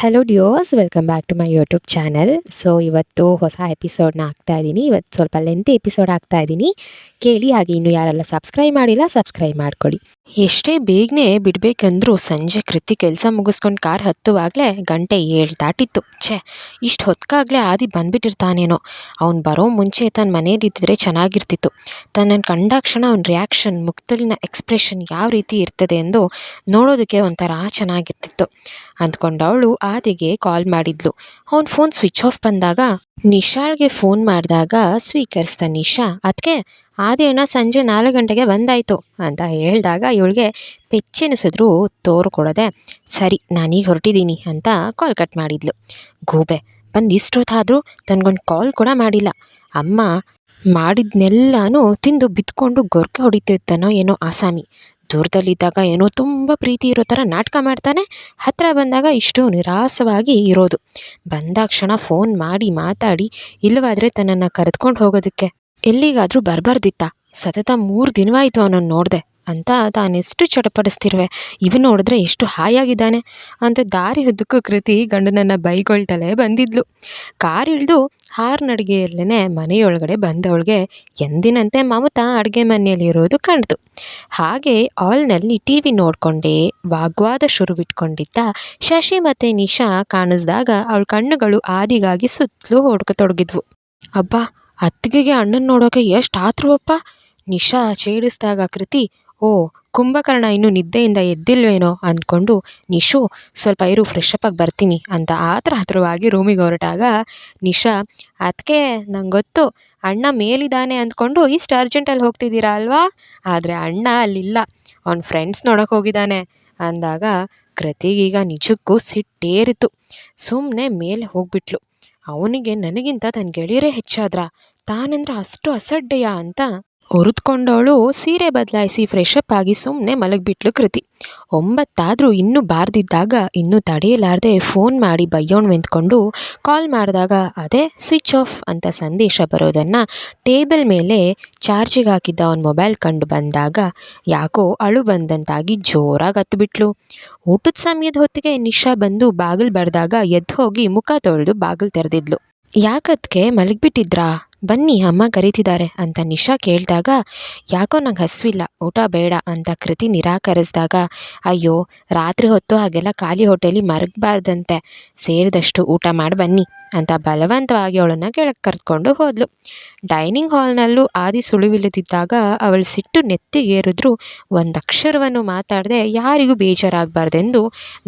Hello ಡಿಯೋಸ್, welcome back to my YouTube channel. So ಇವತ್ತು ಹೊಸ ಎಪಿಸೋಡ್ನ ಹಾಕ್ತಾ ಇದ್ದೀನಿ. ಇವತ್ತು ಸ್ವಲ್ಪ ಲೆಂತಿ ಎಪಿಸೋಡ್ ಹಾಕ್ತಾ ಇದ್ದೀನಿ, ಕೇಳಿ. ಹಾಗೆ ಇನ್ನು ಯಾರೆಲ್ಲ ಸಬ್ಸ್ಕ್ರೈಬ್ ಮಾಡಿಲ್ಲ, ಸಬ್ಸ್ಕ್ರೈಬ್ ಮಾಡ್ಕೊಳ್ಳಿ. ಎಷ್ಟೇ ಬೇಗನೆ ಬಿಡಬೇಕಂದ್ರೂ ಸಂಜೆ ಕೃತಿ ಕೆಲಸ ಮುಗಿಸ್ಕೊಂಡು ಕಾರ್ ಹತ್ತುವಾಗಲೇ ಗಂಟೆ 7 ದಾಟಿತ್ತು. ಇಷ್ಟು ಹೊತ್ಕಾಗಲೇ ಆದಿ ಬಂದ್ಬಿಟ್ಟಿರ್ತಾನೇನೋ. ಅವ್ನು ಬರೋ ಮುಂಚೆ ತನ್ನ ಮನೇಲಿದ್ದರೆ ಚೆನ್ನಾಗಿರ್ತಿತ್ತು. ತನ್ನನ್ನು ಕಂಡಾಕ್ಷಣ ಅವ್ನ ರಿಯಾಕ್ಷನ್, ಮುಖದಲ್ಲಿನ ಎಕ್ಸ್ಪ್ರೆಷನ್ ಯಾವ ರೀತಿ ಇರ್ತದೆ ಎಂದು ನೋಡೋದಕ್ಕೆ ಒಂಥರ ಚೆನ್ನಾಗಿರ್ತಿತ್ತು ಅಂದ್ಕೊಂಡವಳು ಆದಿಗೆ ಕಾಲ್ ಮಾಡಿದ್ಲು. ಅವ್ನ ಫೋನ್ ಸ್ವಿಚ್ ಆಫ್ ಬಂದಾಗ ನಿಶಾಳ್ಗೆ ಫೋನ್ ಮಾಡಿದಾಗ ಸ್ವೀಕರಿಸ್ದ ನಿಶಾ, ಅದಕ್ಕೆ ಆದಿ ಅಣ್ಣ ಸಂಜೆ 4 ಗಂಟೆಗೆ ಬಂದಾಯಿತು ಅಂತ ಹೇಳಿದಾಗ ಇವಳಿಗೆ ಪೆಚ್ಚೆನಿಸಿದ್ರು ತೋರು ಕೊಡದೆ, ಸರಿ ನಾನೀಗ ಹೊರಟಿದ್ದೀನಿ ಅಂತ ಕಾಲ್ ಕಟ್ ಮಾಡಿದ್ಲು. ಗೂಬೆ ಬಂದು ಇಷ್ಟೊತ್ತಾದರೂ ತನಗೊಂದು ಕಾಲ್ ಕೂಡ ಮಾಡಿಲ್ಲ. ಅಮ್ಮ ಮಾಡಿದ್ನೆಲ್ಲನೂ ತಿಂದು ಬಿತ್ಕೊಂಡು ಗೊರ್ಕೆ ಹೊಡಿತಿದ್ದಾನೋ ಏನೋ ಆಸಾಮಿ. ದೂರದಲ್ಲಿದ್ದಾಗ ಏನೋ ತುಂಬ ಪ್ರೀತಿ ಇರೋ ಥರ ನಾಟಕ ಮಾಡ್ತಾನೆ, ಹತ್ತಿರ ಬಂದಾಗ ಇಷ್ಟು ನಿರಾಸವಾಗಿ ಇರೋದು. ಬಂದಾಕ್ಷಣ ಫೋನ್ ಮಾಡಿ ಮಾತಾಡಿ ಇಲ್ಲವಾದರೆ ತನ್ನನ್ನು ಕರೆದುಕೊಂಡು ಹೋಗೋದಕ್ಕೆ ಎಲ್ಲಿಗಾದರೂ ಬರಬಾರ್ದಿತ್ತ. ಸತತ 3 ದಿನವಾಯಿತು ಅವನನ್ನು ನೋಡಿದೆ ಅಂತ ತಾನೆಷ್ಟು ಚಟಪಡಿಸ್ತಿರುವೆ, ಇವನು ನೋಡಿದ್ರೆ ಎಷ್ಟು ಹಾಯಾಗಿದ್ದಾನೆ ಅಂತ ದಾರಿ ಉದ್ದಕ್ಕೂ ಕೃತಿ ಗಂಡನನ್ನು ಬೈಗೊಳ್ತಲೇ ಬಂದಿದ್ಲು. ಕಾರ್ ಇಳಿದು ಹಾರ್ನ್ ಅಡುಗೆಯಲ್ಲೇ ಮನೆಯೊಳಗಡೆ ಬಂದವಳಿಗೆ ಎಂದಿನಂತೆ ಮಮತಾ ಅಡುಗೆ ಮನೆಯಲ್ಲಿರೋದು ಕಾಣ್ತು. ಹಾಗೆ ಹಾಲ್ನಲ್ಲಿ ಟಿವಿ ನೋಡಿಕೊಂಡೇ ವಾಗ್ವಾದ ಶುರುವಿಟ್ಕೊಂಡಿದ್ದ ಶಶಿ ಮತ್ತು ನಿಶಾ ಕಾಣಿಸ್ದಾಗ ಅವಳ ಕಣ್ಣುಗಳು ಆದಿಗಾಗಿ ಸುತ್ತಲೂ ಹೊಡ್ಕತೊಡಗಿದ್ವು. ಅಬ್ಬಾ, ಅತ್ತಿಗೆಗೆ ಅಣ್ಣನ ನೋಡೋಕೆ ಎಷ್ಟು ಆತುರವಪ್ಪ. ನಿಶಾ ಛೇಡಿಸಿದಾಗ ಕೃತಿ, ಓ ಕುಂಭಕರ್ಣ ಇನ್ನೂ ನಿದ್ದೆಯಿಂದ ಎದ್ದಿಲ್ವೇನೋ ಅಂದ್ಕೊಂಡು, ನಿಶು ಸ್ವಲ್ಪ ಇರು, ಫ್ರೆಶ್ ಅಪ್ ಆಗಿ ಬರ್ತೀನಿ ಅಂತ ಆತುರವಾಗಿ ರೂಮಿಗೆ ಹೊರಟಾಗ ನಿಶಾ, ಅದಕ್ಕೆ ನಂಗೆ ಗೊತ್ತು ಅಣ್ಣ ಮೇಲಿದ್ದಾನೆ ಅಂದ್ಕೊಂಡು ಇಷ್ಟು ಅರ್ಜೆಂಟಲ್ಲಿ ಹೋಗ್ತಿದ್ದೀರಾ ಅಲ್ವಾ, ಆದರೆ ಅಣ್ಣ ಅಲ್ಲಿಲ್ಲ, ಅವ್ನ ಫ್ರೆಂಡ್ಸ್ ನೋಡೋಕೆ ಹೋಗಿದ್ದಾನೆ ಅಂದಾಗ ಕೃತಿಗೀಗ ನಿಜಕ್ಕೂ ಸಿಟ್ಟೇರಿತು. ಸುಮ್ಮನೆ ಮೇಲೆ ಹೋಗ್ಬಿಟ್ಲು. ಅವನಿಗೆ ನನಗಿಂತ ತನ್ನ ಗೆಳೆಯರೇ ಹೆಚ್ಚಾದ್ರ, ತಾನಂದ್ರೆ ಅಷ್ಟು ಅಸಡ್ಡೆಯ ಅಂತ ಹುರಿದ್ಕೊಂಡವಳು ಸೀರೆ ಬದಲಾಯಿಸಿ ಫ್ರೆಶಪ್ ಆಗಿ ಸುಮ್ಮನೆ ಮಲಗಿಬಿಟ್ಲು ಕೃತಿ. 9 ಇನ್ನೂ ಬಾರ್ದಿದ್ದಾಗ ಇನ್ನೂ ತಡೆಯಲಾರದೆ ಫೋನ್ ಮಾಡಿ ಬೈಯೋಣ್ವೆಂದ್ಕೊಂಡು ಕಾಲ್ ಮಾಡಿದಾಗ ಅದೇ ಸ್ವಿಚ್ ಆಫ್ ಅಂತ ಸಂದೇಶ ಬರೋದನ್ನು ಟೇಬಲ್ ಮೇಲೆ ಚಾರ್ಜಿಗೆ ಹಾಕಿದ್ದ ಅವನ ಮೊಬೈಲ್ ಕಂಡು ಬಂದಾಗ ಯಾಕೋ ಅಳು ಬಂದಂತಾಗಿ ಜೋರಾಗಿ ಹತ್ತುಬಿಟ್ಲು. ಊಟದ ಸಮಯದ ಹೊತ್ತಿಗೆ ನಿಶಾ ಬಂದು ಬಾಗಿಲು ಬಡ್ದಾಗ ಎದ್ದು ಹೋಗಿ ಮುಖ ತೊಳೆದು ಬಾಗಿಲು ತೆರೆದಿದ್ಲು. ಯಾಕದ್ಕೆ ಮಲಗಿಬಿಟ್ಟಿದ್ರಾ, ಬನ್ನಿ ಅಮ್ಮ ಕರೀತಿದ್ದಾರೆ ಅಂತ ನಿಶಾ ಕೇಳಿದಾಗ, ಯಾಕೋ ನಂಗೆ ಹಸಿವಿಲ್ಲ, ಊಟ ಬೇಡ ಅಂತ ಕೃತಿ ನಿರಾಕರಿಸಿದಾಗ, ಅಯ್ಯೋ ರಾತ್ರಿ ಹೊತ್ತು ಹಾಗೆಲ್ಲ ಖಾಲಿ ಹೊಟ್ಟೆಲಿ ಮರಗಬಾರ್ದಂತೆ, ಸೇರಿದಷ್ಟು ಊಟ ಮಾಡಿ ಬನ್ನಿ ಅಂತ ಬಲವಂತವಾಗಿ ಅವಳನ್ನು ಕೆಳಗೆ ಕರೆದುಕೊಂಡು ಹೋದ್ಲು. ಡೈನಿಂಗ್ ಹಾಲ್ನಲ್ಲೂ ಆದಿ ಸುಳಿವಿಲ್ಲದಿದ್ದಾಗ ಅವಳು ಸಿಟ್ಟು ನೆತ್ತಿಗೇರಿದ್ರು ಒಂದು ಅಕ್ಷರವನ್ನು ಮಾತಾಡದೆ ಯಾರಿಗೂ ಬೇಜಾರಾಗಬಾರ್ದೆಂದು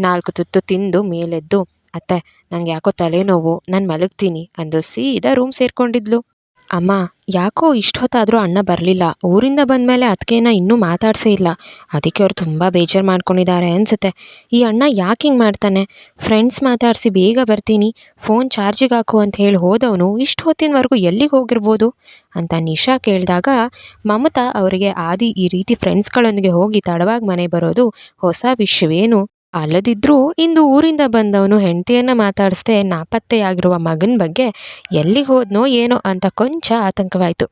4 ತುತ್ತು ತಿಂದು ಮೇಲೆದ್ದು, ಅತ್ತೆ ನಂಗೆ ಯಾಕೋ ತಲೆನೋವು, ನಾನು ಮಲಗ್ತೀನಿ ಅಂದು ಸೀದಾ ರೂಮ್ ಸೇರಿಕೊಂಡಿದ್ಲು. ಅಮ್ಮ, ಯಾಕೋ ಇಷ್ಟೊತ್ತಾದರೂ ಅಣ್ಣ ಬರಲಿಲ್ಲ, ಊರಿಂದ ಬಂದಮೇಲೆ ಅದಕ್ಕೇನ ಇನ್ನೂ ಮಾತಾಡ್ಸೇ ಇಲ್ಲ, ಅದಕ್ಕೆ ಅವ್ರು ತುಂಬ ಬೇಜಾರು ಮಾಡ್ಕೊಂಡಿದ್ದಾರೆ ಅನಿಸುತ್ತೆ. ಈ ಅಣ್ಣ ಯಾಕೆ ಹಿಂಗೆ ಮಾಡ್ತಾನೆ, ಫ್ರೆಂಡ್ಸ್ ಮಾತಾಡಿಸಿ ಬೇಗ ಬರ್ತೀನಿ, ಫೋನ್ ಚಾರ್ಜಿಗೆ ಹಾಕು ಅಂತ ಹೇಳಿ ಹೋದವನು ಇಷ್ಟು ಹೊತ್ತಿನವರೆಗೂ ಎಲ್ಲಿಗೆ ಹೋಗಿರ್ಬೋದು ಅಂತ ನಿಶಾ ಕೇಳಿದಾಗ ಮಮತಾ ಅವರಿಗೆ ಆದಿ ಈ ರೀತಿ ಫ್ರೆಂಡ್ಸ್ಗಳೊಂದಿಗೆ ಹೋಗಿ ತಡವಾಗಿ ಮನೆ ಬರೋದು ಹೊಸ ವಿಷಯವೇನು ಅಲ್ಲದಿದ್ರೂ ಇಂದು ಊರಿಂದ ಬಂದವನು ಹೆಂಡತಿಯನ್ನು ಮಾತಾಡಿಸ್ದೆ ನಾಪತ್ತೆಯಾಗಿರುವ ಮಗನ ಬಗ್ಗೆ ಎಲ್ಲಿಗೆ ಹೋದ್ನೋ ಏನೋ ಅಂತ ಕೊಂಚ ಆತಂಕವಾಯಿತು.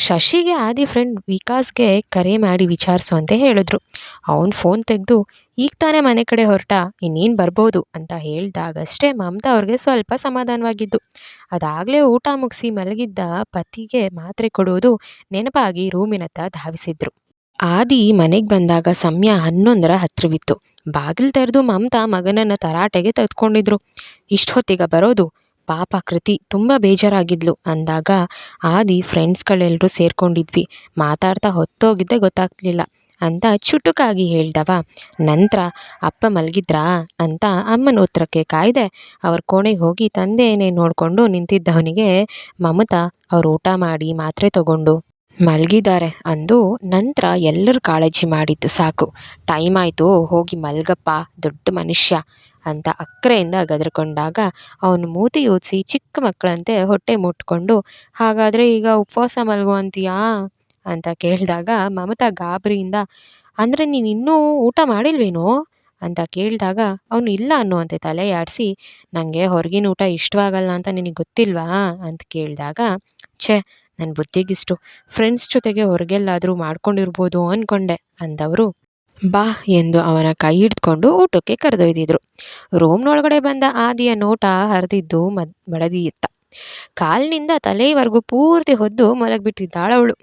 ಶಶಿಗೆ ಆದಿ ಫ್ರೆಂಡ್ ವಿಕಾಸ್ಗೆ ಕರೆ ಮಾಡಿ ವಿಚಾರಿಸುವಂತೆ ಹೇಳಿದ್ರು. ಅವನು ಫೋನ್ ತೆಗೆದು, ಈಗ ತಾನೇ ಮನೆ ಕಡೆ ಹೊರಟ, ಇನ್ನೇನು ಬರ್ಬೋದು ಅಂತ ಹೇಳಿದಾಗಷ್ಟೇ ಮಮತಾ ಅವ್ರಿಗೆ ಸ್ವಲ್ಪ ಸಮಾಧಾನವಾಗಿದ್ದು. ಅದಾಗಲೇ ಊಟ ಮುಗಿಸಿ ಮಲಗಿದ್ದ ಪತಿಗೆ ಮಾತ್ರೆ ಕೊಡುವುದು ನೆನಪಾಗಿ ರೂಮಿನತ್ತ ಧಾವಿಸಿದ್ರು. ಆದಿ ಮನೆಗೆ ಬಂದಾಗ ಸಮಯ 11ರ ಹತ್ತಿರವಿತ್ತು. ಬಾಗಿಲು ತೆರೆದು ಮಮತಾ ಮಗನನ್ನು ತರಾಟೆಗೆ ತೆಗೆದುಕೊಂಡಿದ್ರು. ಇಷ್ಟು ಹೊತ್ತಿಗೆ ಬರೋದು, ಪಾಪ ಕೃತಿ ತುಂಬ ಬೇಜಾರಾಗಿದ್ಲು ಅಂದಾಗ ಆದಿ ಫ್ರೆಂಡ್ಸ್ಗಳೆಲ್ಲರೂ ಸೇರ್ಕೊಂಡಿದ್ವಿ, ಮಾತಾಡ್ತಾ ಹೊತ್ತೋಗಿದ್ದೆ ಗೊತ್ತಾಗ್ಲಿಲ್ಲ ಅಂತ ಚುಟುಕಾಗಿ ಹೇಳ್ದವ. ನಂತರ ಅಪ್ಪ ಮಲಗಿದ್ರಾ ಅಂತ ಅಮ್ಮನ ಉತ್ತರಕ್ಕೆ ಕಾಯ್ದೆ ಅವ್ರ ಕೋಣೆಗೆ ಹೋಗಿ ತಂದೆಯೇ ನೋಡಿಕೊಂಡು ನಿಂತಿದ್ದವನಿಗೆ ಮಮತಾ ಅವ್ರು ಊಟ ಮಾಡಿ ಮಾತ್ರೆ ತಗೊಂಡು ಮಲಗಿದ್ದಾರೆ ಅಂದು ನಂತರ ಎಲ್ಲರೂ ಕಾಳಜಿ ಮಾಡಿದ್ದು ಸಾಕು, ಟೈಮ್ ಆಯಿತು ಹೋಗಿ ಮಲ್ಗಪ್ಪ ದೊಡ್ಡ ಮನುಷ್ಯ ಅಂತ ಅಕ್ಕರೆಯಿಂದ ಗದರ್ಕೊಂಡಾಗ ಅವನು ಮೂತಿ ಊದಿಸಿ ಚಿಕ್ಕ ಮಕ್ಕಳಂತೆ ಹೊಟ್ಟೆ ಮುಟ್ಕೊಂಡು, ಹಾಗಾದರೆ ಈಗ ಉಪವಾಸ ಮಲಗುವಂತೀಯಾ ಅಂತ ಕೇಳಿದಾಗ ಮಮತಾ ಗಾಬರಿಯಿಂದ, ಅಂದರೆ ನೀನು ಇನ್ನೂ ಊಟ ಮಾಡಿಲ್ವೇನೋ ಅಂತ ಕೇಳಿದಾಗ ಅವನು ಇಲ್ಲ ಅನ್ನುವಂತೆ ತಲೆ ಆಡಿಸಿ, ನನಗೆ ಹೊರಗಿನ ಊಟ ಇಷ್ಟವಾಗಲ್ಲ ಅಂತ ನಿನಗೆ ಗೊತ್ತಿಲ್ವಾ ಅಂತ ಕೇಳಿದಾಗ, ಛೇ ನನ್ನ ಬುದ್ಧಿಗಿಷ್ಟು, ಫ್ರೆಂಡ್ಸ್ ಜೊತೆಗೆ ಹೊರಗೆಲ್ಲಾದರೂ ಮಾಡ್ಕೊಂಡಿರ್ಬೋದು ಅಂದ್ಕೊಂಡೆ ಅಂದವರು ಬಾ ಎಂದು ಅವನ ಕೈ ಹಿಡ್ಕೊಂಡು ಊಟಕ್ಕೆ ಕರೆದೊಯ್ದಿದ್ರು. ರೂಮ್ನೊಳಗಡೆ ಬಂದ ಆದಿಯ ನೋಟ ಹರಿದಿದ್ದು ಮಡದಿಯಿತ್ತ. ಕಾಲಿನಿಂದ ತಲೆಯವರೆಗೂ ಪೂರ್ತಿ ಹೊದ್ದು ಮಲಗಿಬಿಟ್ಟಿದ್ದಾಳವಳು.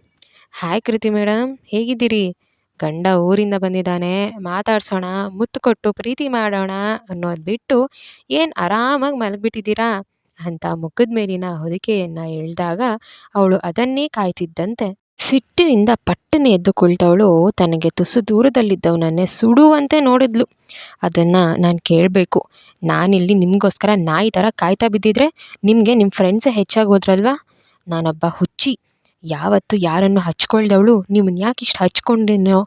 ಹಾಯ್ ಕೃತಿ ಮೇಡಮ್, ಹೇಗಿದ್ದೀರಿ? ಗಂಡ ಊರಿಂದ ಬಂದಿದ್ದಾನೆ, ಮಾತಾಡ್ಸೋಣ, ಮುತ್ತು ಕೊಟ್ಟು ಪ್ರೀತಿ ಮಾಡೋಣ ಅನ್ನೋದು ಬಿಟ್ಟು ಏನು ಆರಾಮಾಗಿ ಮಲಗಿಬಿಟ್ಟಿದ್ದೀರಾ ಅಂತ ಮುಖದ ಮೇಲಿನ ಹೊದಿಕೆಯನ್ನು ಎಳೆದಾಗ ಅವಳು ಅದನ್ನೇ ಕಾಯ್ತಿದ್ದಂತೆ ಸಿಟ್ಟಿನಿಂದ ಪಟ್ಟನೆ ಎದ್ದು ಕುಳಿತವಳು ತನಗೆ ತುಸು ದೂರದಲ್ಲಿದ್ದವನನ್ನೇ ಸುಡುವಂತೆ ನೋಡಿದ್ಲು. ಅದನ್ನು ನಾನು ಕೇಳಬೇಕು. ನಾನಿಲ್ಲಿ ನಿಮಗೋಸ್ಕರ ನಾಯಿ ಥರ ಕಾಯ್ತಾ ಬಿದ್ದಿದ್ರೆ ನಿಮಗೆ ನಿಮ್ಮ ಫ್ರೆಂಡ್ಸೇ ಹೆಚ್ಚಾಗಿ ಹೋದ್ರಲ್ವಾ? ನಾನೊಬ್ಬ ಹುಚ್ಚಿ. ಯಾವತ್ತು ಯಾರನ್ನು ಹಚ್ಕೊಳ್ದವಳು ನಿಮ್ಮನ್ನು ಯಾಕೆ ಇಷ್ಟು ಹಚ್ಕೊಂಡೇನೋ.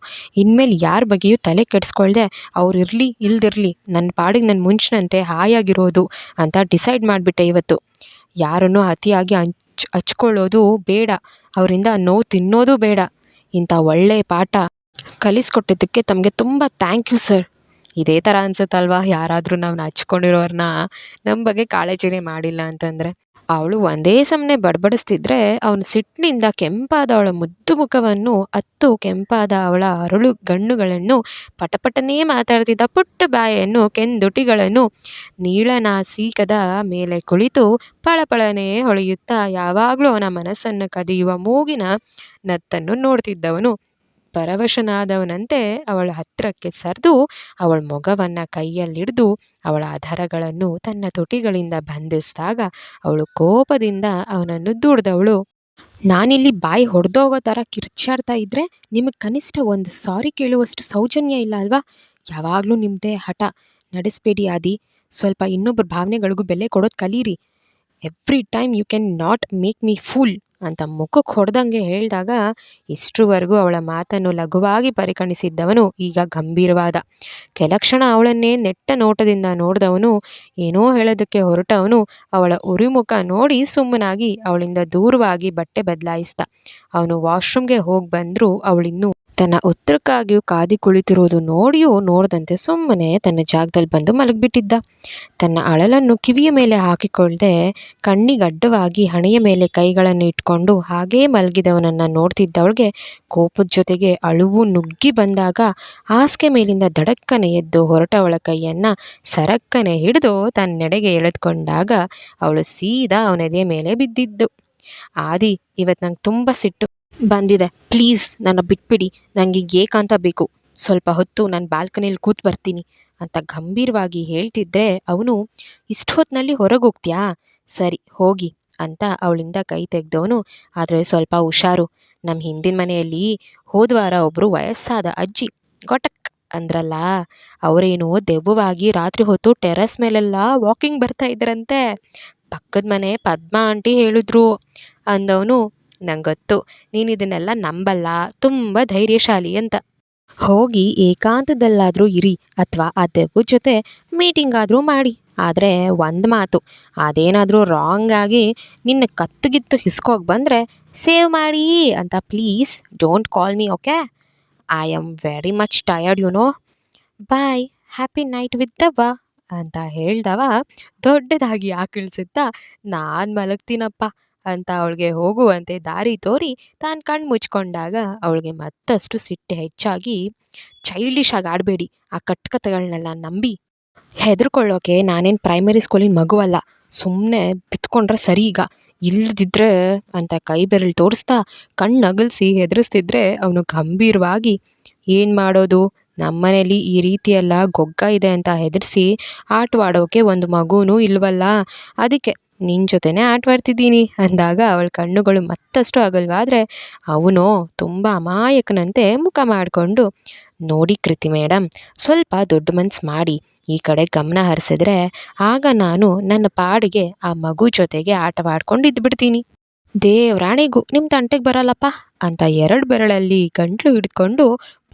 ಇನ್ಮೇಲೆ ಯಾರ ಬಗ್ಗೆಯೂ ತಲೆ ಕೆಡಿಸ್ಕೊಳ್ದೆ ಅವ್ರು ಇರಲಿ ಇಲ್ದಿರಲಿ ನನ್ನ ಪಾಡಿಗೆ ನನ್ನ ಮುಂಚಿನಂತೆ ಹಾಯಾಗಿರೋದು ಅಂತ ಡಿಸೈಡ್ ಮಾಡಿಬಿಟ್ಟೆ ಇವತ್ತು. ಯಾರನ್ನು ಅತಿಯಾಗಿ ಹಚ್ಕೊಳ್ಳೋದು ಬೇಡ, ಅವರಿಂದ ನೋವು ತಿನ್ನೋದು ಬೇಡ. ಇಂಥ ಒಳ್ಳೆಯ ಪಾಠ ಕಲಿಸ್ಕೊಟ್ಟಿದ್ದಕ್ಕೆ ತಮಗೆ ತುಂಬ ಥ್ಯಾಂಕ್ ಯು ಸರ್. ಇದೇ ಥರ ಅನ್ಸುತ್ತಲ್ವಾ ಯಾರಾದರೂ ನಾವು ಹಚ್ಕೊಂಡಿರೋರನ್ನ ನಮ್ಮ ಬಗ್ಗೆ ಕಾಳಜಿನೇ ಮಾಡಿಲ್ಲ ಅಂತಂದರೆ. ಅವಳು ಒಂದೇ ಸಮನೆ ಬಡಬಡಿಸ್ತಿದ್ರೆ ಅವನು ಸಿಟ್ಟಿನಿಂದ ಕೆಂಪಾದ ಅವಳ ಮುದ್ದು ಮುಖವನ್ನು ಅತ್ತು ಕೆಂಪಾದ ಅವಳ ಅರಳು ಗಣ್ಣುಗಳನ್ನು ಪಟಪಟನೇ ಮಾತಾಡ್ತಿದ್ದ ಪುಟ್ಟ ಬಾಯನ್ನು ಕೆಂದುಟಿಗಳನ್ನು ನೀಳನಾಸಿಕದ ಮೇಲೆ ಕುಳಿತು ಪಳಪಳನೆ ಹೊಳೆಯುತ್ತಾ ಯಾವಾಗಲೂ ಅವನ ಮನಸ್ಸನ್ನು ಕದಿಯುವ ಮೂಗಿನ ನತ್ತನ್ನು ನೋಡ್ತಿದ್ದವನು ಪರವಶನಾದವನಂತೆ ಅವಳ ಹತ್ತಿರಕ್ಕೆ ಸರಿದು ಅವಳ ಮೊಗವನ್ನು ಕೈಯಲ್ಲಿಡಿದು ಅವಳ ಅಧರಗಳನ್ನು ತನ್ನ ತುಟಿಗಳಿಂದ ಬಂಧಿಸಿದಾಗ ಅವಳು ಕೋಪದಿಂದ ಅವನನ್ನು ದೂಡ್ದವಳು. ನಾನಿಲ್ಲಿ ಬಾಯಿ ಹೊಡೆದೋಗೋ ಥರ ಕಿರ್ಚಾಡ್ತಾ ಇದ್ದರೆ ನಿಮಗೆ ಕನಿಷ್ಠ ಒಂದು ಸಾರಿ ಕೇಳುವಷ್ಟು ಸೌಜನ್ಯ ಇಲ್ಲ ಅಲ್ವಾ? ಯಾವಾಗಲೂ ನಿಮ್ಮದೇ ಹಠ ನಡೆಸಬೇಡಿ ಆದಿ. ಸ್ವಲ್ಪ ಇನ್ನೊಬ್ಬರ ಭಾವನೆಗಳಿಗೂ ಬೆಲೆ ಕೊಡೋದು ಕಲೀರಿ. Every time you can not make me fool ಅಂತ ಮುಖಕ್ಕೆ ಹೊಡೆದಂಗೆ ಹೇಳಿದಾಗ ಇಷ್ಟರವರೆಗೂ ಅವಳ ಮಾತನ್ನು ಲಘುವಾಗಿ ಪರಿಗಣಿಸಿದ್ದವನು ಈಗ ಗಂಭೀರವಾದ. ಕೆಲ ಕ್ಷಣ ಅವಳನ್ನೇ ನೆಟ್ಟ ನೋಟದಿಂದ ನೋಡಿದವನು ಏನೋ ಹೇಳೋದಕ್ಕೆ ಹೊರಟವನು ಅವಳ ಉರಿಮುಖ ನೋಡಿ ಸುಮ್ಮನಾಗಿ ಅವಳಿಂದ ದೂರವಾಗಿ ಬಟ್ಟೆ ಬದಲಾಯಿಸ್ದ. ಅವನು ವಾಶ್ರೂಮ್ಗೆ ಹೋಗಿ ಬಂದರೂ ಅವಳಿನ್ನೂ ತನ್ನ ಉತ್ತರಕ್ಕಾಗಿಯೂ ಕಾದಿ ಕುಳಿತಿರೋದು ನೋಡಿಯೂ ನೋಡದಂತೆ ಸುಮ್ಮನೆ ತನ್ನ ಜಾಗದಲ್ಲಿ ಬಂದು ಮಲಗಿಬಿಟ್ಟಿದ್ದ. ತನ್ನ ಅಳಲನ್ನು ಕಿವಿಯ ಮೇಲೆ ಹಾಕಿಕೊಳ್ಳದೆ ಕಣ್ಣಿಗಡ್ಡವಾಗಿ ಹಣೆಯ ಮೇಲೆ ಕೈಗಳನ್ನು ಇಟ್ಕೊಂಡು ಹಾಗೇ ಮಲಗಿದವನನ್ನು ನೋಡ್ತಿದ್ದವಳಿಗೆ ಕೋಪದ ಜೊತೆಗೆ ಅಳುವು ನುಗ್ಗಿ ಬಂದಾಗ ಹಾಸಿಗೆ ಮೇಲಿಂದ ದಡಕ್ಕನೆ ಎದ್ದು ಹೊರಟವಳ ಕೈಯನ್ನು ಸರಕ್ಕನೆ ಹಿಡಿದು ತನ್ನೆಡೆಗೆ ಎಳೆದುಕೊಂಡಾಗ ಅವಳು ಸೀದಾ ಅವನೆದೆ ಮೇಲೆ ಬಿದ್ದಿದ್ದು. ಆದಿ, ಇವತ್ತು ನಂಗೆ ತುಂಬ ಸಿಟ್ಟು ಬಂದಿದೆ, ಪ್ಲೀಸ್ ನನ್ನ ಬಿಟ್ಬಿಡಿ. ನನಗೆ ಏಕಾಂತ ಬೇಕು. ಸ್ವಲ್ಪ ಹೊತ್ತು ನಾನು ಬಾಲ್ಕನಿಯಲ್ಲಿ ಕೂತು ಬರ್ತೀನಿ ಅಂತ ಗಂಭೀರವಾಗಿ ಹೇಳ್ತಿದ್ರೆ ಅವನು ಇಷ್ಟು ಹೊತ್ತಿನಲ್ಲಿ ಹೊರಗೆ ಹೋಗ್ತೀಯಾ? ಸರಿ ಹೋಗಿ ಅಂತ ಅವಳಿಂದ ಕೈ ತೆಗೆದವನು ಆದರೆ ಸ್ವಲ್ಪ ಹುಷಾರು. ನಮ್ಮ ಹಿಂದಿನ ಮನೆಯಲ್ಲಿ ಹೋದ್ವಾರ ಒಬ್ಬರು ವಯಸ್ಸಾದ ಅಜ್ಜಿ ಗೊಟಕ್ ಅಂದ್ರಲ್ಲ, ಅವರೇನು ದೆವ್ವವಾಗಿ ರಾತ್ರಿ ಹೊತ್ತು ಟೆರೆಸ್ ಮೇಲೆಲ್ಲ ವಾಕಿಂಗ್ ಬರ್ತಾ ಇದ್ರಂತೆ. ಪಕ್ಕದ ಮನೆ ಪದ್ಮ ಆಂಟಿ ಹೇಳಿದ್ರು ಅಂದವನು. ನಂಗೆ ಗೊತ್ತು ನೀನು ಇದನ್ನೆಲ್ಲ ನಂಬಲ್ಲ, ತುಂಬ ಧೈರ್ಯಶಾಲಿ ಅಂತ. ಹೋಗಿ ಏಕಾಂತದಲ್ಲಾದರೂ ಇರಿ ಅಥವಾ ಆ ದೆವ್ವದ ಜೊತೆ ಮೀಟಿಂಗ್ ಆದರೂ ಮಾಡಿ. ಆದರೆ ಒಂದು ಮಾತು, ಅದೇನಾದರೂ ರಾಂಗ್ ಆಗಿ ನಿನ್ನ ಕತ್ತುಗಿತ್ತು ಹಿಸ್ಕೋಗಿ ಬಂದರೆ ಸೇವ್ ಮಾಡಿ ಅಂತ please don't call me, okay? I am very much tired you know. Bye, happy night with ದವ್ವ ಅಂತ ಹೇಳ್ದವ ದೊಡ್ಡದಾಗಿ ಆಕಿಳಿಸುತ್ತಾ ನಾನು ಮಲಗ್ತೀನಪ್ಪ ಅಂತ ಅವಳಿಗೆ ಹೋಗುವಂತೆ ದಾರಿ ತೋರಿ ತಾನು ಕಣ್ಣು ಮುಚ್ಕೊಂಡಾಗ ಅವಳಿಗೆ ಮತ್ತಷ್ಟು ಸಿಟ್ಟು ಹೆಚ್ಚಾಗಿ, ಚೈಲ್ಡಿಶ್ ಆಗಿ ಆಡಬೇಡಿ, ಆ ಕಟ್ಕತೆಗಳನ್ನೆಲ್ಲ ನಂಬಿ ಹೆದರ್ಕೊಳ್ಳೋಕೆ ನಾನೇನು ಪ್ರೈಮರಿ ಸ್ಕೂಲಿನ ಮಗುವಲ್ಲ. ಸುಮ್ಮನೆ ಬಿತ್ಕೊಂಡ್ರೆ ಸರಿ ಈಗ, ಇಲ್ಲದಿದ್ದರೆ ಅಂತ ಕೈ ಬೆರಳು ತೋರಿಸ್ತಾ ಕಣ್ಣು ಅಗಲಿಸಿ ಹೆದರಿಸ್ತಿದ್ರೆ ಅವನು ಗಂಭೀರವಾಗಿ, ಏನು ಮಾಡೋದು, ನಮ್ಮನೇಲಿ ಈ ರೀತಿಯೆಲ್ಲ ಗೊಗ್ಗ ಇದೆ ಅಂತ ಹೆದರಿಸಿ ಆಟವಾಡೋಕೆ ಒಂದು ಮಗುನೂ ಇಲ್ವಲ್ಲ, ಅದಕ್ಕೆ ನಿನ್ನ ಜೊತೆನೇ ಆಟವಾಡ್ತಿದ್ದೀನಿ ಅಂದಾಗ ಅವಳ ಕಣ್ಣುಗಳು ಮತ್ತಷ್ಟು ಅಗಲ್ವಾದರೆ ಅವನು ತುಂಬ ಅಮಾಯಕನಂತೆ ಮುಖ ಮಾಡಿಕೊಂಡು, ನೋಡಿ ಕೃತಿ ಮೇಡಮ್, ಸ್ವಲ್ಪ ದೊಡ್ಡ ಮನ್ಸು ಮಾಡಿ ಈ ಕಡೆ ಗಮನ ಹರಿಸಿದ್ರೆ ಆಗ ನಾನು ನನ್ನ ಪಾಡಿಗೆ ಆ ಮಗು ಜೊತೆಗೆ ಆಟವಾಡ್ಕೊಂಡು ಇದ್ಬಿಡ್ತೀನಿ. ದೇವ್ರಾಣಿಗೂ ನಿಮ್ಮ ತಂಟೆಗೆ ಬರಲ್ಲಪ್ಪ ಅಂತ 2 ಬೆರಳಲ್ಲಿ ಗಂಟ್ಲು ಹಿಡ್ಕೊಂಡು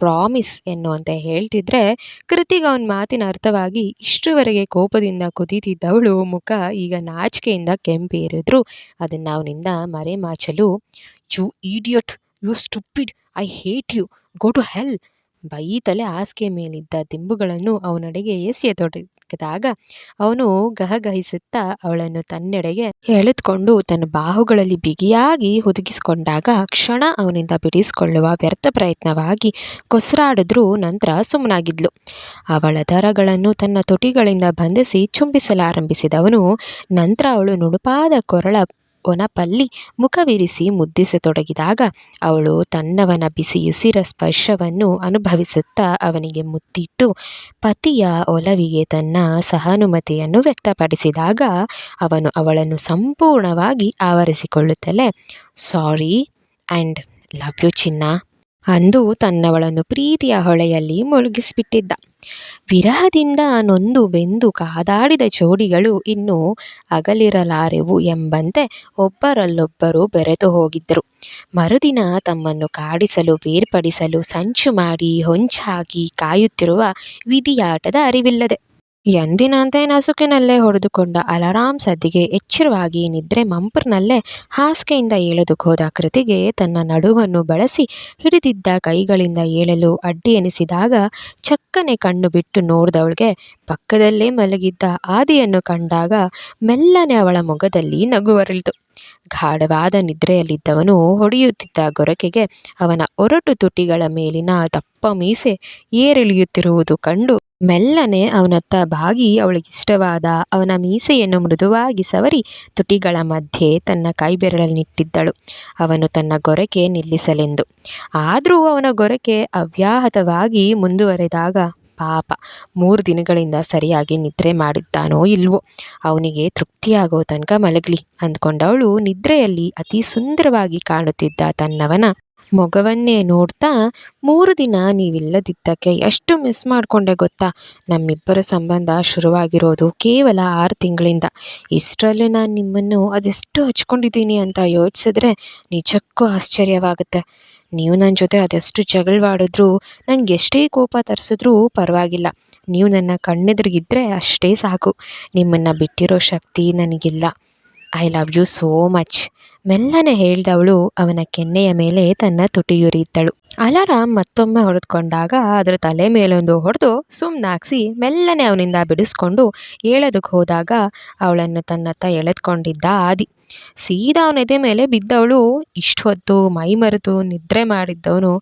ಪ್ರಾಮಿಸ್ ಎನ್ನುವಂತೆ ಹೇಳ್ತಿದ್ರೆ ಕೃತಿಗೆ ಅವನ ಮಾತಿನ ಅರ್ಥವಾಗಿ ಇಷ್ಟರವರೆಗೆ ಕೋಪದಿಂದ ಕುದೀತಿದ್ದವಳು ಮುಖ ಈಗ ನಾಚಿಕೆಯಿಂದ ಕೆಂಪೇರಿದ್ರು ಅದನ್ನು ಅವನಿಂದ ಮರೆಮಾಚಲು, you idiot, you stupid, I hate you, go to hell ಬೈತಲೆ ಹಾಸಿಗೆ ಮೇಲಿದ್ದ ದಿಂಬುಗಳನ್ನು ಅವನಡೆಗೆ ಎಸೆಯತೊಡಗಿದ ಹಾಕಿದಾಗ ಅವನು ಗಹಗಹಿಸುತ್ತಾ ಅವಳನ್ನು ತನ್ನೆಡೆಗೆ ಎಳೆದುಕೊಂಡು ತನ್ನ ಬಾಹುಗಳಲ್ಲಿ ಬಿಗಿಯಾಗಿ ಹುದುಗಿಸಿಕೊಂಡಾಗ ಕ್ಷಣ ಅವನಿಂದ ಬಿಡಿಸಿಕೊಳ್ಳುವ ವ್ಯರ್ಥ ಪ್ರಯತ್ನವಾಗಿ ಕೊಸರಾಡಿದ್ರೂ ನಂತರ ಸುಮ್ಮನಾಗಿದ್ಲು. ಅವಳ ದರಗಳನ್ನು ತನ್ನ ತುಟಿಗಳಿಂದ ಬಂಧಿಸಿ ಚುಂಬಿಸಲಾರಂಭಿಸಿದವನು ನಂತರ ಅವಳು ನುಣುಪಾದ ಕೊರಳ ಒನಪಲ್ಲಿ ಮುಖವಿರಿಸಿ ಮುದ್ದಿಸತೊಡಗಿದಾಗ ಅವಳು ತನ್ನವನ ಬಿಸಿಯುಸಿರ ಸ್ಪರ್ಶವನ್ನು ಅನುಭವಿಸುತ್ತಾ ಅವನಿಗೆ ಮುತ್ತಿಟ್ಟು ಪತಿಯ ಒಲವಿಗೆ ತನ್ನ ಸಹಾನುಮತಿಯನ್ನು ವ್ಯಕ್ತಪಡಿಸಿದಾಗ ಅವನು ಅವಳನ್ನು ಸಂಪೂರ್ಣವಾಗಿ ಆವರಿಸಿಕೊಳ್ಳುತ್ತಲೇ ಸಾರಿ ಆ್ಯಂಡ್ ಲವ್ ಯು ಚಿನ್ನ ಅಂದು ತನ್ನವಳನ್ನು ಪ್ರೀತಿಯ ಹೊಳೆಯಲ್ಲಿ ಮುಳುಗಿಸಿಬಿಟ್ಟಿದ್ದ. ವಿರಹದಿಂದ ನೊಂದು ಬೆಂದು ಕಾದಾಡಿದ ಜೋಡಿಗಳು ಇನ್ನೂ ಅಗಲಿರಲಾರೆವು ಎಂಬಂತೆ ಒಬ್ಬರಲ್ಲೊಬ್ಬರು ಬೆರೆತು ಹೋಗಿದ್ದರು. ಮರುದಿನ ತಮ್ಮನ್ನು ಕಾಡಿಸಲು ಬೇರ್ಪಡಿಸಲು ಸಂಚು ಮಾಡಿ ಹೊಂಚಾಗಿ ಕಾಯುತ್ತಿರುವ ವಿಧಿಯಾಟದ ಅರಿವಿಲ್ಲದೆ ಎಂದಿನಂತೆ ನಸುಕಿನಲ್ಲೇ ಹೊಡೆದುಕೊಂಡ ಅಲಾರಾಂ ಸದ್ದಿಗೆ ಎಚ್ಚರವಾಗಿ ನಿದ್ರೆ ಮಂಪರ್ನಲ್ಲೇ ಹಾಸಿಗೆಯಿಂದ ಏಳೋದಕ್ಕೆ ಹೋದ ಕೃತಿಗೆ ತನ್ನ ನಡುವನ್ನು ಬಳಸಿ ಹಿಡಿದಿದ್ದ ಕೈಗಳಿಂದ ಏಳಲು ಅಡ್ಡಿ ಎನಿಸಿದಾಗ ಚಕ್ಕನೆ ಕಣ್ಣು ಬಿಟ್ಟು ನೋಡಿದವಳಿಗೆ ಪಕ್ಕದಲ್ಲೇ ಮಲಗಿದ್ದ ಆದಿಯನ್ನು ಕಂಡಾಗ ಮೆಲ್ಲನೆ ಅವಳ ಮೊಗದಲ್ಲಿ ನಗುವರಳಿತು. ಗಾಢವಾದ ನಿದ್ರೆಯಲ್ಲಿದ್ದವನು ಹೊಡೆಯುತ್ತಿದ್ದ ಗೊರಕೆಗೆ ಅವನ ಒರಟು ತುಟಿಗಳ ಮೇಲಿನ ದಪ್ಪ ಮೀಸೆ ಏರಿಳಿಯುತ್ತಿರುವುದು ಕಂಡು ಮೆಲ್ಲನೆ ಅವನತ್ತ ಬಾಗಿ ಅವಳಿಗಿಷ್ಟವಾದ ಅವನ ಮೀಸೆಯನ್ನು ಮೃದುವಾಗಿ ಸವರಿ ತುಟಿಗಳ ಮಧ್ಯೆ ತನ್ನ ಕೈಬೆರಳನ್ನಿಟ್ಟಿದ್ದಳು, ಅವನು ತನ್ನ ಗೊರಕೆ ನಿಲ್ಲಿಸಲೆಂದು. ಆದರೂ ಅವನ ಗೊರಕೆ ಅವ್ಯಾಹತವಾಗಿ ಮುಂದುವರೆದಾಗ ಪಾಪ 3 ದಿನಗಳಿಂದ ಸರಿಯಾಗಿ ನಿದ್ರೆ ಮಾಡಿದ್ದಾನೋ ಇಲ್ವೋ, ಅವನಿಗೆ ತೃಪ್ತಿಯಾಗೋ ತನಕ ಮಲಗಲಿ ಅಂದ್ಕೊಂಡವಳು ನಿದ್ರೆಯಲ್ಲಿ ಅತಿ ಸುಂದರವಾಗಿ ಕಾಣುತ್ತಿದ್ದ ತನ್ನವನ ಮೊಗವನ್ನೇ ನೋಡ್ತಾ 3 ದಿನ ನೀವಿಲ್ಲದಿದ್ದಕ್ಕೆ ಎಷ್ಟು ಮಿಸ್ ಮಾಡಿಕೊಂಡೆ ಗೊತ್ತಾ. ನಮ್ಮಿಬ್ಬರ ಸಂಬಂಧ ಶುರುವಾಗಿರೋದು ಕೇವಲ 6 ತಿಂಗಳಿಂದ. ಇಷ್ಟರಲ್ಲೇ ನಾನು ನಿಮ್ಮನ್ನು ಅದೆಷ್ಟು ಹಚ್ಕೊಂಡಿದ್ದೀನಿ ಅಂತ ಯೋಚಿಸಿದ್ರೆ ನಿಜಕ್ಕೂ ಆಶ್ಚರ್ಯವಾಗುತ್ತೆ. ನೀವು ನನ್ನ ಜೊತೆ ಅದೆಷ್ಟು ಜಗಳವಾಡಿದ್ರೂ ನಂಗೆ ಎಷ್ಟೇ ಕೋಪ ತರಿಸಿದ್ರೂ ಪರವಾಗಿಲ್ಲ. ನೀವು ನನ್ನ ಕಣ್ಣೆದುರಿಗಿದ್ರೆ ಅಷ್ಟೇ ಸಾಕು. ನಿಮ್ಮನ್ನು ಬಿಟ್ಟಿರೋ ಶಕ್ತಿ ನನಗಿಲ್ಲ. I love you so much ಮೆಲ್ಲನೆ ಹೇಳ್ದವಳು ಅವನ ಕೆನ್ನೆಯ ಮೇಲೆ ತನ್ನ ತುಟಿಯುರಿದ್ದಳು. ಅಲಾರಾಮ್ ಮತ್ತೊಮ್ಮೆ ಹೊಡೆದುಕೊಂಡಾಗ ಅದರ ತಲೆ ಮೇಲೊಂದು ಹೊಡೆದು ಸುಮ್ಮನಾಗಿಸಿ ಮೆಲ್ಲನೆ ಅವನಿಂದ ಬಿಡಿಸ್ಕೊಂಡು ಏಳೋದಕ್ಕೆ ಹೋದಾಗ ಅವಳನ್ನು ತನ್ನತ್ತ ಎಳೆದುಕೊಂಡಿದ್ದ ಆದಿ. ಸೀದಾ ಅವನ ಎದೆ ಮೇಲೆ ಬಿದ್ದವಳು. ಇಷ್ಟು ಹೊತ್ತು ಮೈ ಮರೆತು ನಿದ್ರೆ ಮಾಡಿದ್ದವನು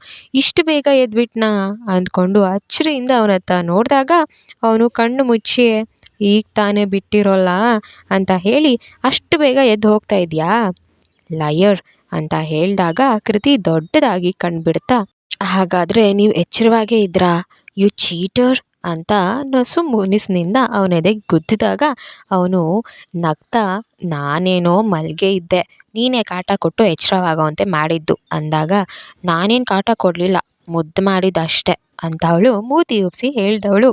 ಇಷ್ಟು ಬೇಗ ಎದ್ಬಿಟ್ನಾ ಅಂದ್ಕೊಂಡು ಅಚ್ಚರಿಯಿಂದ ಅವನತ್ತ ನೋಡಿದಾಗ ಅವನು ಕಣ್ಣು ಮುಚ್ಚಿ ಈಗ ತಾನೇ ಬಿಟ್ಟಿರೋಲ್ಲ ಅಂತ ಹೇಳಿ ಅಷ್ಟು ಬೇಗ ಎದ್ದು ಹೋಗ್ತಾ ಇದೆಯಾ ಲಯರ್ ಅಂತ ಹೇಳಿದಾಗ ಕೃತಿ ದೊಡ್ಡದಾಗಿ ಕಣ್ಬಿಡ್ತಾ ಹಾಗಾದರೆ ನೀವು ಎಚ್ಚರವಾಗೇ ಇದ್ರಾ ಯು ಚೀಟರ್ ಅಂತ ನಸು ಮುನಿಸ್ನಿಂದ ಅವನೆದೆಗೆ ಗುದ್ದಿದಾಗ ಅವನು ನಗ್ತಾ ನಾನೇನೋ ಮಲ್ಗೆ ಇದ್ದೆ, ನೀನೇ ಕಾಟ ಕೊಟ್ಟು ಎಚ್ಚರವಾಗೋವಂತೆ ಮಾಡಿದ್ದು ಅಂದಾಗ ನಾನೇನು ಕಾಟ ಕೊಡಲಿಲ್ಲ, ಮುದ್ದು ಮಾಡಿದ್ದು ಅಷ್ಟೆ ಅಂತ ಅವಳು ಮೂತಿ ಉಪ್ಸಿ ಹೇಳ್ದವಳು.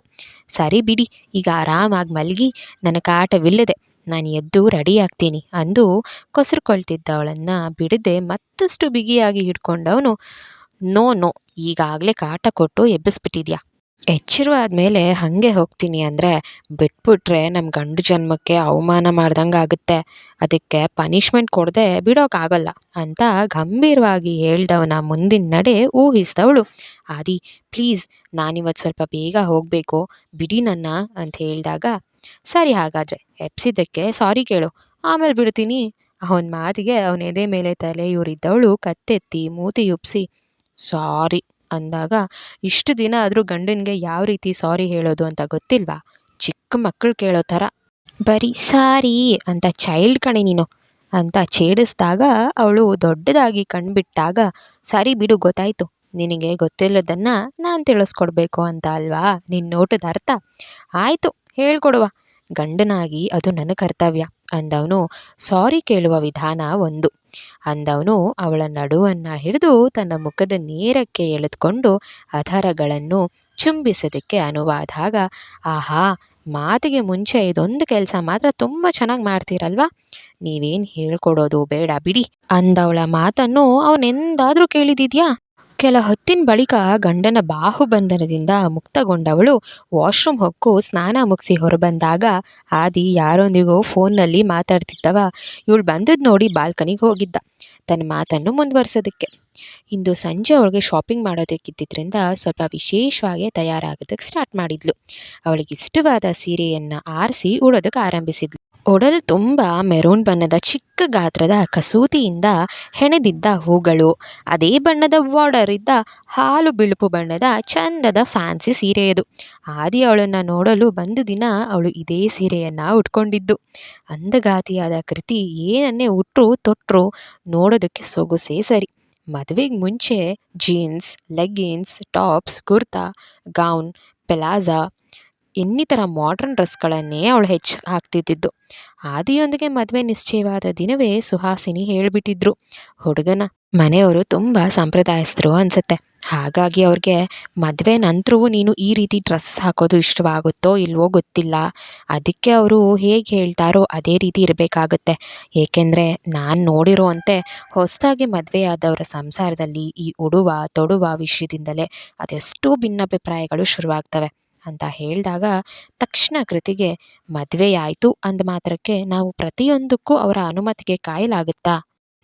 ಸರಿ ಬಿಡಿ, ಈಗ ಆರಾಮಾಗಿ ಮಲಗಿ, ನನ್ನ ಕಾಟವಿಲ್ಲದೆ ನಾನು ಎದ್ದು ರೆಡಿ ಆಗ್ತೀನಿ ಅಂದು ಕೊಸರುಕೊಳ್ತಿದ್ದವಳನ್ನು ಬಿಡದೆ ಮತ್ತಷ್ಟು ಬಿಗಿಯಾಗಿ ಹಿಡ್ಕೊಂಡವನು ನೋ ನೋ, ಈಗಾಗಲೇ ಕಾಟ ಕೊಟ್ಟು ಎಬ್ಬಿಸ್ಬಿಟ್ಟಿದ್ಯಾ, ಎಚ್ಚರವಾದ್ಮೇಲೆ ಹಾಗೆ ಹೋಗ್ತೀನಿ ಅಂದರೆ ಬಿಟ್ಬಿಟ್ರೆ ನಮ್ಮ ಗಂಡು ಜನ್ಮಕ್ಕೆ ಅವಮಾನ ಮಾಡ್ದಂಗೆ ಆಗುತ್ತೆ, ಅದಕ್ಕೆ ಪನಿಷ್ಮೆಂಟ್ ಕೊಡದೆ ಬಿಡೋಕ್ಕಾಗಲ್ಲ ಅಂತ ಗಂಭೀರವಾಗಿ ಹೇಳ್ದವನ ಮುಂದಿನ ನಡೆ ಊಹಿಸಿದವಳು. ಆದಿ ಪ್ಲೀಸ್, ನಾನಿವತ್ತು ಸ್ವಲ್ಪ ಬೇಗ ಹೋಗಬೇಕು, ಬಿಡಿ ನನ್ನ ಅಂತ ಹೇಳಿದಾಗ ಸರಿ ಹಾಗಾದರೆ ಎಪ್ಸಿದ್ದಕ್ಕೆ ಸಾರಿ ಕೇಳು, ಆಮೇಲೆ ಬಿಡ್ತೀನಿ. ಅವನ ಮಾತಿಗೆ ಅವನ ಎದೆ ಮೇಲೆ ತಲೆಯೂರಿದ್ದವಳು ಕತ್ತೆತ್ತಿ ಮೂತಿಯುಪ್ಸಿ ಸಾರಿ ಅಂದಾಗ ಇಷ್ಟು ದಿನ ಆದರೂ ಗಂಡನಿಗೆ ಯಾವ ರೀತಿ ಸಾರಿ ಹೇಳೋದು ಅಂತ ಗೊತ್ತಿಲ್ವಾ, ಚಿಕ್ಕ ಮಕ್ಕಳು ಕೇಳೋ ಥರ ಬರೀ ಸಾರಿ ಅಂತ ಚೈಲ್ಡ್ ಕಣೆ ನೀನು ಅಂತ ಛೇಡಿಸಿದಾಗ ಅವಳು ದೊಡ್ಡದಾಗಿ ಕಣ್ಬಿಟ್ಟಾಗ ಸರಿ ಬಿಡು ಗೊತ್ತಾಯ್ತು, ನಿನಗೆ ಗೊತ್ತಿಲ್ಲದನ್ನು ನಾನು ತಿಳಿಸ್ಕೊಡ್ಬೇಕು ಅಂತ ಅಲ್ವಾ ನಿನ್ನ ನೋಟದ ಅರ್ಥ, ಆಯಿತು ಹೇಳ್ಕೊಡುವ, ಗಂಡನಾಗಿ ಅದು ನನ್ನ ಕರ್ತವ್ಯ ಅಂದವನು. ಸಾರಿ ಕೇಳುವ ವಿಧಾನ ಒಂದು ಅಂದವನು ಅವಳ ನಡುವನ್ನು ಹಿಡಿದು ತನ್ನ ಮುಖದ ನೇರಕ್ಕೆ ಎಳೆದುಕೊಂಡು ಅಧರಗಳನ್ನು ಚುಂಬಿಸೋದಕ್ಕೆ ಅನುವಾದಾಗ ಆಹಾ, ಮಾತಿಗೆ ಮುಂಚೆ ಇದೊಂದು ಕೆಲಸ ಮಾತ್ರ ತುಂಬ ಚೆನ್ನಾಗಿ ಮಾಡ್ತೀರಲ್ವಾ, ನೀವೇನು ಹೇಳ್ಕೊಡೋದು ಬೇಡ ಬಿಡಿ ಅಂದವಳ ಮಾತನ್ನು ಅವನೆಂದಾದರೂ ಕೇಳಿದಿದ್ಯಾ. ಕೆಲ ಹೊತ್ತಿನ ಬಳಿಕ ಗಂಡನ ಬಾಹುಬಂಧನದಿಂದ ಮುಕ್ತಗೊಂಡವಳು ವಾಶ್ರೂಮ್ ಹೊಕ್ಕು ಸ್ನಾನ ಮುಗಿಸಿ ಹೊರಬಂದಾಗ ಆದಿ ಯಾರೊಂದಿಗೋ ಫೋನ್ನಲ್ಲಿ ಮಾತಾಡ್ತಿದ್ದವ ಇವಳು ಬಂದದ್ದು ನೋಡಿ ಬಾಲ್ಕನಿಗೆ ಹೋಗಿದ್ದ ತನ್ನ ಮಾತನ್ನು ಮುಂದುವರ್ಸೋದಕ್ಕೆ. ಇಂದು ಸಂಜೆ ಅವಳಿಗೆ ಶಾಪಿಂಗ್ ಮಾಡೋದಕ್ಕಿದ್ದರಿಂದ ಸ್ವಲ್ಪ ವಿಶೇಷವಾಗಿ ತಯಾರಾಗೋದಕ್ಕೆ ಸ್ಟಾರ್ಟ್ ಮಾಡಿದ್ಲು. ಅವಳಿಗೆ ಇಷ್ಟವಾದ ಸೀರೆಯನ್ನು ಆರಿಸಿ ಉಡೋದಕ್ಕೆ ಆರಂಭಿಸಿದ್ಲು. ಒಡಲು ತುಂಬ ಮೆರೂನ್ ಬಣ್ಣದ ಚಿಕ್ಕ ಗಾತ್ರದ ಕಸೂತಿಯಿಂದ ಹೆಣೆದಿದ್ದ ಹೂಗಳು, ಅದೇ ಬಣ್ಣದ ಬಾರ್ಡರ್ ಇದ್ದ ಹಾಲು ಬಿಳುಪು ಬಣ್ಣದ ಚಂದದ ಫ್ಯಾನ್ಸಿ ಸೀರೆಯದು. ಆದಿ ಅವಳನ್ನು ನೋಡಲು ಬಂದ ದಿನ ಅವಳು ಇದೇ ಸೀರೆಯನ್ನು ಉಟ್ಕೊಂಡಿದ್ದು. ಅಂದಗಾತಿಯಾದ ಕೃತಿ ಏನನ್ನೇ ಉಟ್ರು ತೊಟ್ರು ನೋಡೋದಕ್ಕೆ ಸೊಗಸೇ ಸರಿ. ಮದುವೆಗೆ ಮುಂಚೆ jeans, leggings, tops, kurta, gown, plaza ಇನ್ನಿತರ ಮಾಡರ್ನ್ ಡ್ರೆಸ್ಗಳನ್ನೇ ಅವಳು ಹೆಚ್ಚು ಹಾಕ್ತಿದ್ದಿದ್ದು. ಆದಿಯೊಂದಿಗೆ ಮದುವೆ ನಿಶ್ಚಯವಾದ ದಿನವೇ ಸುಹಾಸಿನಿ ಹೇಳಿಬಿಟ್ಟಿದ್ರು. ಹುಡುಗನ ಮನೆಯವರು ತುಂಬ ಸಂಪ್ರದಾಯಸ್ಥರು ಅನಿಸುತ್ತೆ, ಹಾಗಾಗಿ ಅವ್ರಿಗೆ ಮದುವೆ ನಂತರವೂ ನೀನು ಈ ರೀತಿ ಡ್ರೆಸ್ ಹಾಕೋದು ಇಷ್ಟವಾಗುತ್ತೋ ಇಲ್ವೋ ಗೊತ್ತಿಲ್ಲ, ಅದಕ್ಕೆ ಅವರು ಹೇಗೆ ಹೇಳ್ತಾರೋ ಅದೇ ರೀತಿ ಇರಬೇಕಾಗುತ್ತೆ. ಏಕೆಂದರೆ ನಾನು ನೋಡಿರೋವಂತೆ ಹೊಸದಾಗಿ ಮದುವೆಯಾದವರ ಸಂಸಾರದಲ್ಲಿ ಈ ಉಡುವ ತೊಡುವ ವಿಷಯದಿಂದಲೇ ಅದೆಷ್ಟೋ ಭಿನ್ನಾಭಿಪ್ರಾಯಗಳು ಶುರುವಾಗ್ತವೆ ಅಂತ ಹೇಳಿದಾಗ ತಕ್ಷಣ ಕೃತಿಗೆ ಮದುವೆಯಾಯಿತು ಅಂದ ಮಾತ್ರಕ್ಕೆ ನಾವು ಪ್ರತಿಯೊಂದಕ್ಕೂ ಅವರ ಅನುಮತಿಗೆ ಕಾಯಲಾಗುತ್ತಾ?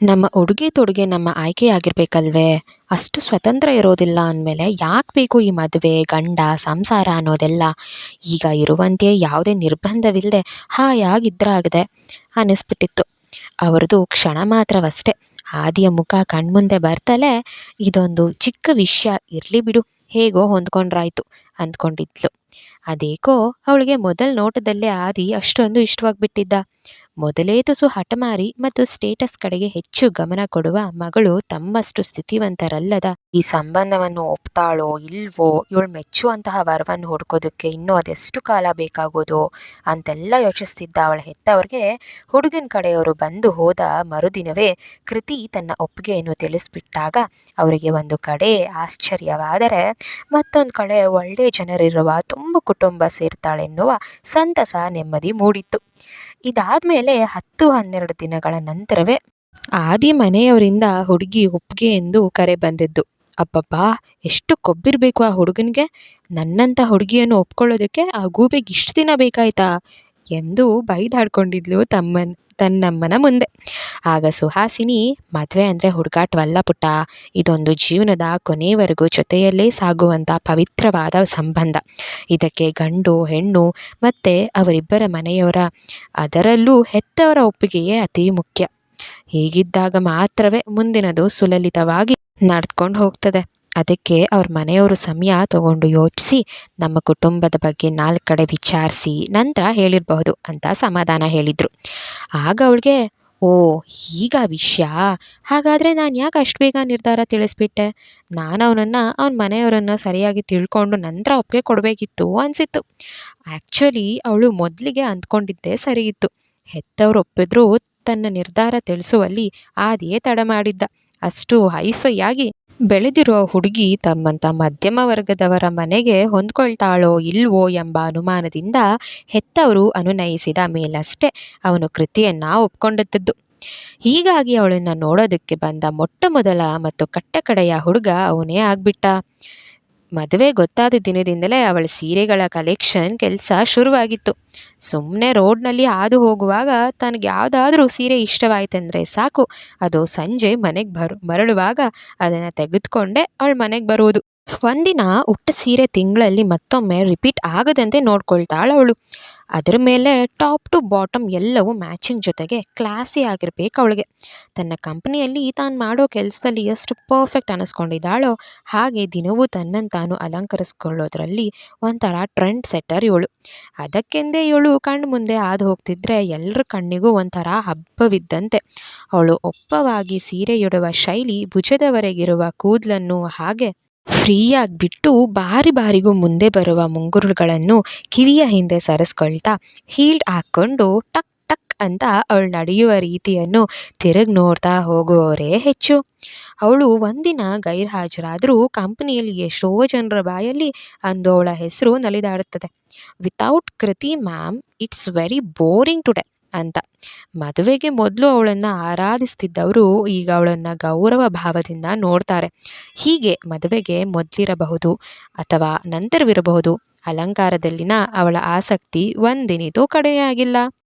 ನಮ್ಮ ಉಡುಗೆ ತೊಡುಗೆ ನಮ್ಮ ಆಯ್ಕೆಯಾಗಿರ್ಬೇಕಲ್ವೇ? ಅಷ್ಟು ಸ್ವತಂತ್ರ ಇರೋದಿಲ್ಲ ಅಂದಮೇಲೆ ಯಾಕೆ ಬೇಕು ಈ ಮದುವೆ, ಗಂಡ, ಸಂಸಾರ ಅನ್ನೋದೆಲ್ಲ? ಈಗ ಇರುವಂತೆಯೇ ಯಾವುದೇ ನಿರ್ಬಂಧವಿಲ್ಲದೆ ಹಾಯಾಗಿದ್ರಾಗದೆ ಅನ್ನಿಸ್ಬಿಟ್ಟಿತ್ತು. ಅವ್ರದ್ದು ಕ್ಷಣ ಮಾತ್ರವಷ್ಟೇ. ಆದಿಯ ಮುಖ ಕಣ್ಮುಂದೆ ಬರ್ತಲೇ ಇದೊಂದು ಚಿಕ್ಕ ವಿಷಯ ಇರಲಿ ಬಿಡು, ಹೇಗೋ ಹೊಂದ್ಕೊಂಡ್ರಾಯ್ತು ಅಂದ್ಕೊಂಡಿದ್ಲು. ಅದೇಕೋ ಅವಳಿಗೆ ಮೊದಲ ನೋಟದಲ್ಲೇ ಆದಿ ಅಷ್ಟೊಂದು ಇಷ್ಟವಾಗಿಬಿಟ್ಟಿದ್ದ. ಮೊದಲೇ ತುಸು ಹಠಮಾರಿ ಮತ್ತು ಸ್ಟೇಟಸ್ ಕಡೆಗೆ ಹೆಚ್ಚು ಗಮನ ಕೊಡುವ ಮಗಳು ತಮ್ಮಷ್ಟು ಸ್ಥಿತಿವಂತರಲ್ಲದ ಈ ಸಂಬಂಧವನ್ನು ಒಪ್ತಾಳೋ ಇಲ್ವೋ, ಇವಳು ಮೆಚ್ಚುವಂತಹ ವರವನ್ನು ಹುಡ್ಕೋದಕ್ಕೆ ಇನ್ನೂ ಅದೆಷ್ಟು ಕಾಲ ಬೇಕಾಗೋದು ಅಂತೆಲ್ಲ ಯೋಚಿಸ್ತಿದ್ದ ಅವಳ ಹೆತ್ತವ್ರಿಗೆ ಹುಡುಗನ ಕಡೆಯವರು ಬಂದು ಹೋದ ಮರುದಿನವೇ ಕೃತಿ ತನ್ನ ಒಪ್ಪಿಗೆಯನ್ನು ತಿಳಿಸ್ಬಿಟ್ಟಾಗ ಅವರಿಗೆ ಒಂದು ಕಡೆ ಆಶ್ಚರ್ಯವಾದರೆ ಮತ್ತೊಂದು ಕಡೆ ಒಳ್ಳೆ ಜನರಿರುವ ತುಂಬ ಕುಟುಂಬ ಸೇರ್ತಾಳೆನ್ನುವ ಸಂತಸ ನೆಮ್ಮದಿ ಮೂಡಿತ್ತು. ಇದಾದ್ಮೇಲೆ 10-12 ದಿನಗಳ ನಂತರವೇ ಆದಿ ಮನೆಯವರಿಂದ ಹುಡುಗಿ ಒಪ್ಪಿಗೆ ಎಂದು ಕರೆ ಬಂದಿದ್ದು. ಅಬ್ಬಬ್ಬಾ, ಎಷ್ಟು ಕೊಬ್ಬಿರ್ಬೇಕು ಆ ಹುಡುಗನಿಗೆ! ನನ್ನಂಥ ಹುಡುಗಿಯನ್ನು ಒಪ್ಕೊಳ್ಳೋದಕ್ಕೆ ಆ ಗೂಬೆಗೆ ಇಷ್ಟು ದಿನ ಬೇಕಾಯ್ತಾ ಎಂದು ಬೈದಾಡ್ಕೊಂಡಿದ್ಲು ತನ್ನಮ್ಮನ ಮುಂದೆ. ಆಗ ಸುಹಾಸಿನಿ, ಮದುವೆ ಅಂದರೆ ಹುಡುಗಾಟವಲ್ಲ ಪುಟ್ಟ, ಇದೊಂದು ಜೀವನದ ಕೊನೆಯವರೆಗೂ ಜೊತೆಯಲ್ಲೇ ಸಾಗುವಂಥ ಪವಿತ್ರವಾದ ಸಂಬಂಧ. ಇದಕ್ಕೆ ಗಂಡು ಹೆಣ್ಣು ಮತ್ತು ಅವರಿಬ್ಬರ ಮನೆಯವರ, ಅದರಲ್ಲೂ ಹೆತ್ತವರ ಒಪ್ಪಿಗೆಯೇ ಅತಿ ಮುಖ್ಯ. ಹೀಗಿದ್ದಾಗ ಮಾತ್ರವೇ ಮುಂದಿನದು ಸುಲಲಿತವಾಗಿ ನಡೆದುಕೊಂಡು ಹೋಗ್ತದೆ. ಅದಕ್ಕೆ ಅವ್ರ ಮನೆಯವರು ಸಮಯ ತಗೊಂಡು ಯೋಚಿಸಿ ನಮ್ಮ ಕುಟುಂಬದ ಬಗ್ಗೆ 4 ಕಡೆ ವಿಚಾರಿಸಿ ನಂತರ ಹೇಳಿರಬಹುದು ಅಂತ ಸಮಾಧಾನ ಹೇಳಿದರು. ಆಗ ಅವಳಿಗೆ, ಓ ಈಗ ವಿಷಯ, ಹಾಗಾದರೆ ನಾನು ಯಾಕೆ ಅಷ್ಟು ಬೇಗ ನಿರ್ಧಾರ ತಿಳಿಸ್ಬಿಟ್ಟೆ? ನಾನು ಅವನ ಮನೆಯವರನ್ನು ಸರಿಯಾಗಿ ತಿಳ್ಕೊಂಡು ನಂತರ ಒಪ್ಪಿಗೆ ಕೊಡಬೇಕಿತ್ತು ಅನಿಸಿತ್ತು. ಆ್ಯಕ್ಚುಲಿ ಅವಳು ಮೊದಲಿಗೆ ಅಂದ್ಕೊಂಡಿದ್ದೇ ಸರಿ ಇತ್ತು. ಹೆತ್ತವರು ಒಪ್ಪಿದ್ರೂ ತನ್ನ ನಿರ್ಧಾರ ತಿಳಿಸುವಲ್ಲಿ ಆದಿಯೇ ತಡ ಮಾಡಿದ್ದ. ಅಷ್ಟು ಹೈಫೈಯಾಗಿ ಬೆಳೆದಿರುವ ಹುಡುಗಿ ತಮ್ಮಂಥ ಮಧ್ಯಮ ವರ್ಗದವರ ಮನೆಗೆ ಹೊಂದ್ಕೊಳ್ತಾಳೋ ಇಲ್ವೋ ಎಂಬ ಅನುಮಾನದಿಂದ ಹೆತ್ತವರು ಅನುನಯಿಸಿದ ಮೇಲಷ್ಟೇ ಅವನು ಕೃತಿಯನ್ನು ಒಪ್ಕೊಂಡಿದ್ದದ್ದು. ಹೀಗಾಗಿ ಅವಳನ್ನು ನೋಡೋದಕ್ಕೆ ಬಂದ ಮೊಟ್ಟ ಮೊದಲ ಮತ್ತು ಕಟ್ಟಕಡೆಯ ಹುಡುಗ ಅವನೇ ಆಗ್ಬಿಟ್ಟ. ಮದುವೆ ಗೊತ್ತಾದ ದಿನದಿಂದಲೇ ಅವಳ ಸೀರೆಗಳ ಕಲೆಕ್ಷನ್ ಕೆಲಸ ಶುರುವಾಗಿತ್ತು. ಸುಮ್ಮನೆ ರೋಡ್ನಲ್ಲಿ ಹಾದು ಹೋಗುವಾಗ ತನಗೆ ಯಾವುದಾದ್ರೂ ಸೀರೆ ಇಷ್ಟವಾಯ್ತಂದರೆ ಸಾಕು, ಅದು ಸಂಜೆ ಮನೆಗೆ ಮರಳುವಾಗ ಅದನ್ನು ತೆಗೆದುಕೊಂಡೇ ಅವಳ ಮನೆಗೆ ಬರುವುದು. ಒಂದಿನ ಉಟ್ಟ ಸೀರೆ ತಿಂಗಳಲ್ಲಿ ಮತ್ತೊಮ್ಮೆ ರಿಪೀಟ್ ಆಗದಂತೆ ನೋಡ್ಕೊಳ್ತಾಳೆ ಅವಳು. ಅದರ ಮೇಲೆ ಟಾಪ್ ಟು ಬಾಟಮ್ ಎಲ್ಲವೂ ಮ್ಯಾಚಿಂಗ್ ಜೊತೆಗೆ ಕ್ಲಾಸಿ ಆಗಿರ್ಬೇಕು ಅವಳಿಗೆ. ತನ್ನ ಕಂಪ್ನಿಯಲ್ಲಿ ತಾನು ಮಾಡೋ ಕೆಲಸದಲ್ಲಿ ಎಷ್ಟು ಪರ್ಫೆಕ್ಟ್ ಅನ್ನಿಸ್ಕೊಂಡಿದ್ದಾಳೋ ಹಾಗೆ ದಿನವೂ ತನ್ನನ್ನು ತಾನು ಅಲಂಕರಿಸ್ಕೊಳ್ಳೋದ್ರಲ್ಲಿ ಒಂಥರ ಟ್ರೆಂಡ್ ಸೆಟ್ಟರ್ ಇವಳು. ಅದಕ್ಕೆಂದೇ ಇವಳು ಕಣ್ಣು ಮುಂದೆ ಹಾದು ಹೋಗ್ತಿದ್ರೆ ಎಲ್ಲರ ಕಣ್ಣಿಗೂ ಒಂಥರ ಹಬ್ಬವಿದ್ದಂತೆ. ಅವಳು ಒಪ್ಪವಾಗಿ ಸೀರೆಯುಡುವ ಶೈಲಿ, ಭುಜದವರೆಗಿರುವ ಕೂದಲನ್ನು ಹಾಗೆ ಫ್ರೀಯಾಗಿ ಬಿಟ್ಟು ಬಾರಿ ಬಾರಿಗೂ ಮುಂದೆ ಬರುವ ಮುಂಗುರುಗಳನ್ನು ಕಿವಿಯ ಹಿಂದೆ ಸರಿಸ್ಕೊಳ್ತಾ ಹೀಲ್ಡ್ ಹಾಕ್ಕೊಂಡು ಟಕ್ ಟಕ್ ಅಂತ ಅವಳು ನಡೆಯುವ ರೀತಿಯನ್ನು ತಿರುಗಿ ನೋಡ್ತಾ ಹೋಗುವವರೇ ಹೆಚ್ಚು. ಅವಳು ಒಂದಿನ ಗೈರ್ಹಾಜರಾದರೂ ಕಂಪನಿಯಲ್ಲಿ ಎಷ್ಟೋ ಜನರ ಬಾಯಲ್ಲಿ ಅಂದವಳ ಹೆಸರು ನಲಿದಾಡುತ್ತದೆ. ವಿತೌಟ್ ಕೃತಿ ma'am it's very boring today ಅಂತ. ಮದುವೆಗೆ ಮೊದಲು ಅವಳನ್ನು ಆರಾಧಿಸ್ತಿದ್ದವರು ಈಗ ಅವಳನ್ನು ಗೌರವ ಭಾವದಿಂದ ನೋಡ್ತಾರೆ. ಹೀಗೆ ಮದುವೆಗೆ ಮೊದಲಿರಬಹುದು ಅಥವಾ ನಂತರವಿರಬಹುದು, ಅಲಂಕಾರದಲ್ಲಿನ ಅವಳ ಆಸಕ್ತಿ ಒಂದಿನಿತೂ ಕಡಿಮೆಯಾಗಿಲ್ಲ.